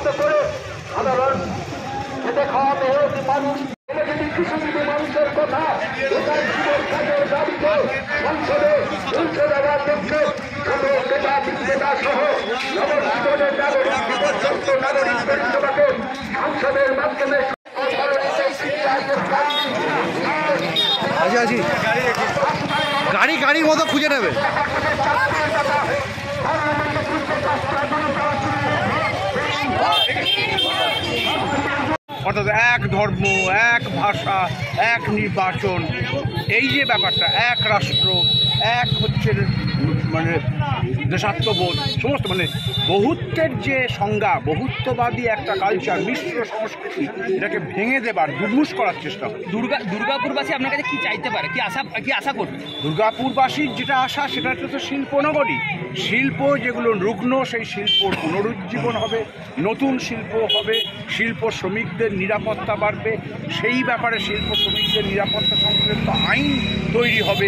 যুক্ত করে সাধারণ খেতে খাওয়া মেহনতি মানুষ কৃষকদের মানুষের কথা দাবিতে সংসদে তুলছে দেওয়ার লক্ষ্যে ছোট নেতা বিক্রেতা সহ নবজীবনের নাগরিক পরিষেবাকে সংসদের মাধ্যমে গাড়ির মতো খুঁজে নেবে। অর্থাৎ এক ধর্ম, এক ভাষা, এক নির্বাচন, এই যে ব্যাপারটা, এক রাষ্ট্র, এক হচ্ছে মানে দেশাত্মবোধ, সমস্ত মানে বহুত্বের যে সংজ্ঞা, বহুত্ববাদী একটা কালচার, মিশ্র সংস্কৃতি, এটাকে ভেঙে দেবার, দুর্মুষ করার চেষ্টা হয়। দুর্গাপুরবাসী আপনার কাছে কি চাইতে পারে, কি আশা করবে? দুর্গাপুরবাসীর যেটা আশা সেটা হচ্ছে শিল্পনগরী। শিল্প যেগুলো রুগ্ন, সেই শিল্পর পুনরুজ্জীবন হবে, নতুন শিল্প হবে, শিল্প শ্রমিকদের নিরাপত্তা বাড়বে, সেই ব্যাপারে শিল্প শ্রমিকদের নিরাপত্তা সংক্রান্ত আইন তৈরি হবে,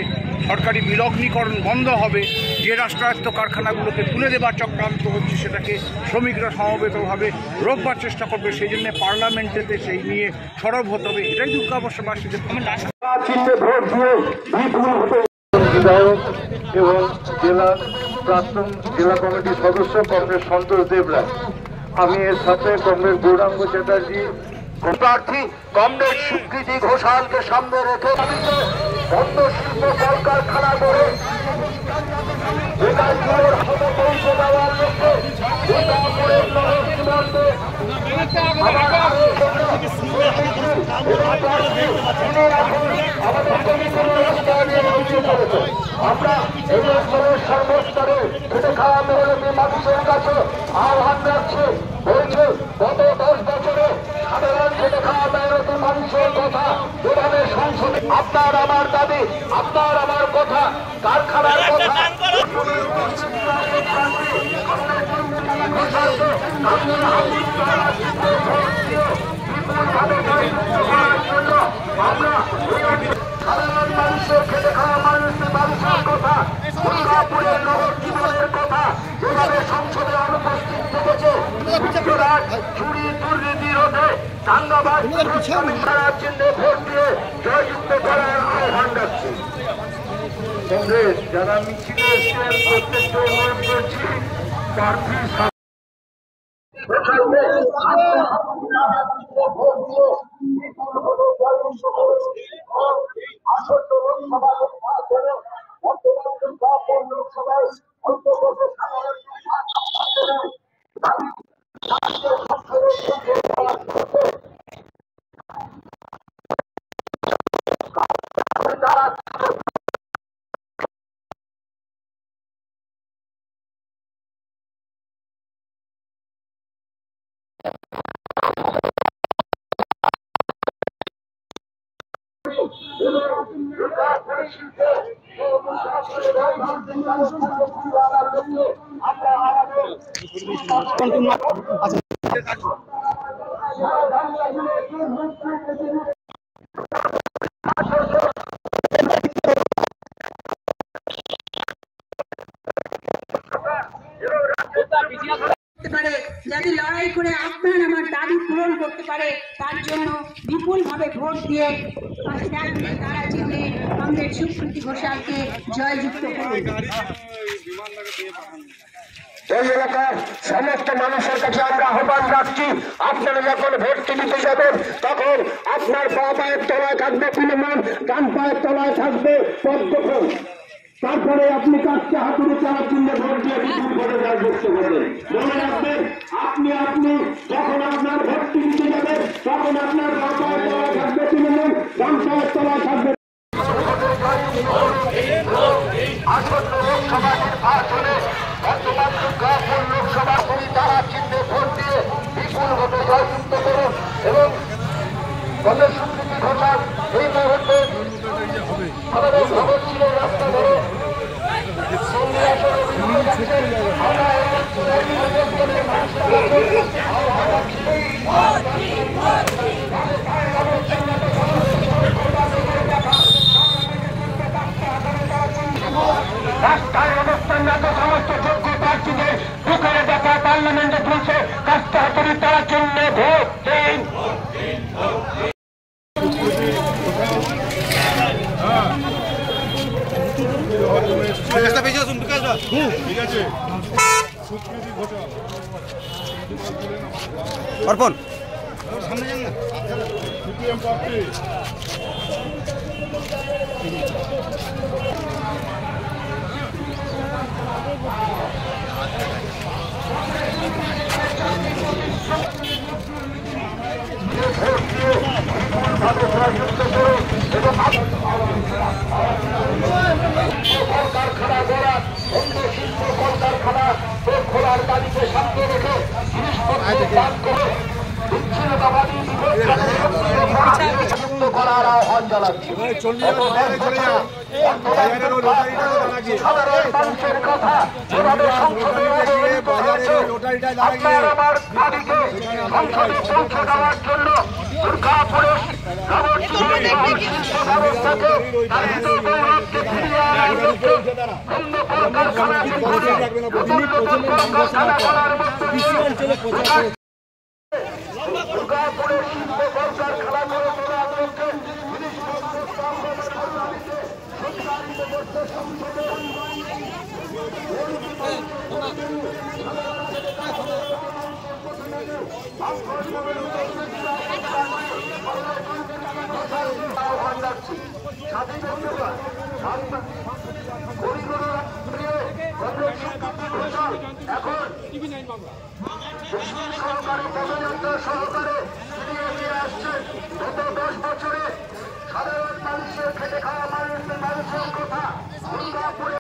সরকারি বিলগ্নীকরণ বন্ধ হবে, যে রাষ্ট্রায়ত্ত কারখানাগুলোকে তুলে দেবার চক্রান্ত হচ্ছে সেটাকে শ্রমিকরা সমবেতভাবে রোকবার চেষ্টা করবে। সেই জন্য পার্লামেন্টেতে সেই নিয়ে সরব হতে হবে। এটাই দুর্গাবর্ষবাসীদের বিধায়ক এবং জেলার প্রাক্তন জেলা কমিটির সদস্য কমরেড সন্তোষ দেবরায়, আমি এর সাথে কমরেড গৌরাঙ্গ চ্যাটার্জি প্রার্থী কমরেড স্বীকৃতি ঘোষালকে সামনে রেখে বন্ধ শিল্প কলকারখানা করে বেকার যুবর হাতে পৌঁছে দেওয়ার লক্ষ্যে দুর্গাপুরের নবজীবনকে আমরা এই অঞ্চলের সর্বস্তরে খেটে খাওয়া মেহনতি মানুষের কাছে আহ্বান রাখছি। বলছে গত 10 বছরে সাধারণ খেটে খাওয়া মেহনতি মানুষের কথা যেভাবে সংসদে আপনার আমার দাবি, আপনার আমার কথা, কারখানার কথা আমরা সাধারণ মানুষের খেটে খাওয়া মানুষের কথা, দুর্গাপুরের নবজীবনের কথা যেভাবে সংসদে অনুপস্থিত থেকেছে, চুরি দুর্নীতি রোধে দাঙ্গাবাজ সারার চিহ্নে ভোট দিয়ে জয়যুক্ত করার আহ্বান রাখছি। কংগ্রেস যারা মিছিলে এসেছেন প্রত্যেককে অনুরোধ করছি প্রার্থী যাতে লড়াই করে আপনার আমার দাবি পূরণ করতে পারে, তার জন্য বিপুলভাবে ভোট দিয়ে তারা চিহ্নে আমাদের স্বীকৃতি ঘোষালকে জয়যুক্ত করুন। এই এলাকার সমস্ত মানুষের কাছে আমরা আহ্বান রাখছি, আপনারা যখন ভোট দিতে যাবেন তখন আপনার বাঁ পায়ের তলায় থাকবে তৃণমূল, ডান পায়ের তলায় থাকবে পদ্মফুল, তারপরে আপনি কাজকে হাতুড়ি চালার জন্য ভোট দিয়ে বিপুল ভোটে জয় করতে পারবেন। মনে রাখবেন, আপনি যখন আপনার ভোট দিতে যাবেন তখন আপনার বাঁ পায়ের তলায় থাকবে তৃণমূল, ডান পায়ের তলায় থাকবে। আসন্ন লোকসভা নির্বাচনে বর্তমান দুর্গাপুর লোকসভা তারা চিহ্নে ভোট দিয়ে বিপুল ভোটে জয়যুক্ত করুন এবং কলেজ স্বীকৃতি ঘোষাল এই মুহূর্তে আমাদের খবর ছিল রাস্তা ধরে রাস্তায় অবস্থানরত সমস্ত যোগ্য প্রার্থীদের দুঃখের দেখা পার্লামেন্টে পৌঁছে কাজটা শিলপাড়ার জন্য ভোট দিন। অর্পণ কলকারখানা গড়া অন্য শিল্প কলকারখানা খোলার দাবিকে সামনে রেখে জিনিসপত্র দান করে বিচ্ছিন্নতাবাদী করার আহ্বান জানাচ্ছি। সাধারণ মানুষের কথা যেভাবে সংসদে আপনার আমার দাবিকে সংসদে পৌঁছে দেওয়ার জন্য দুর্গাপুরের ব্যবস্থাকে তার ভিতর গৌরবকে ফিরিয়ে আনার মধ্যে অন্য কলকারখানা করার মধ্যে দুর্গাপুরের শিল্প কলকারখানা করে তোলার লক্ষ্যে সহকারে পদযাত্রা সহকারে তিনি এগিয়ে আসছেন। গত 10 বছরে সাধারণ মানুষের খেটে খাওয়া মানুষের কথা দুর্গাপুরে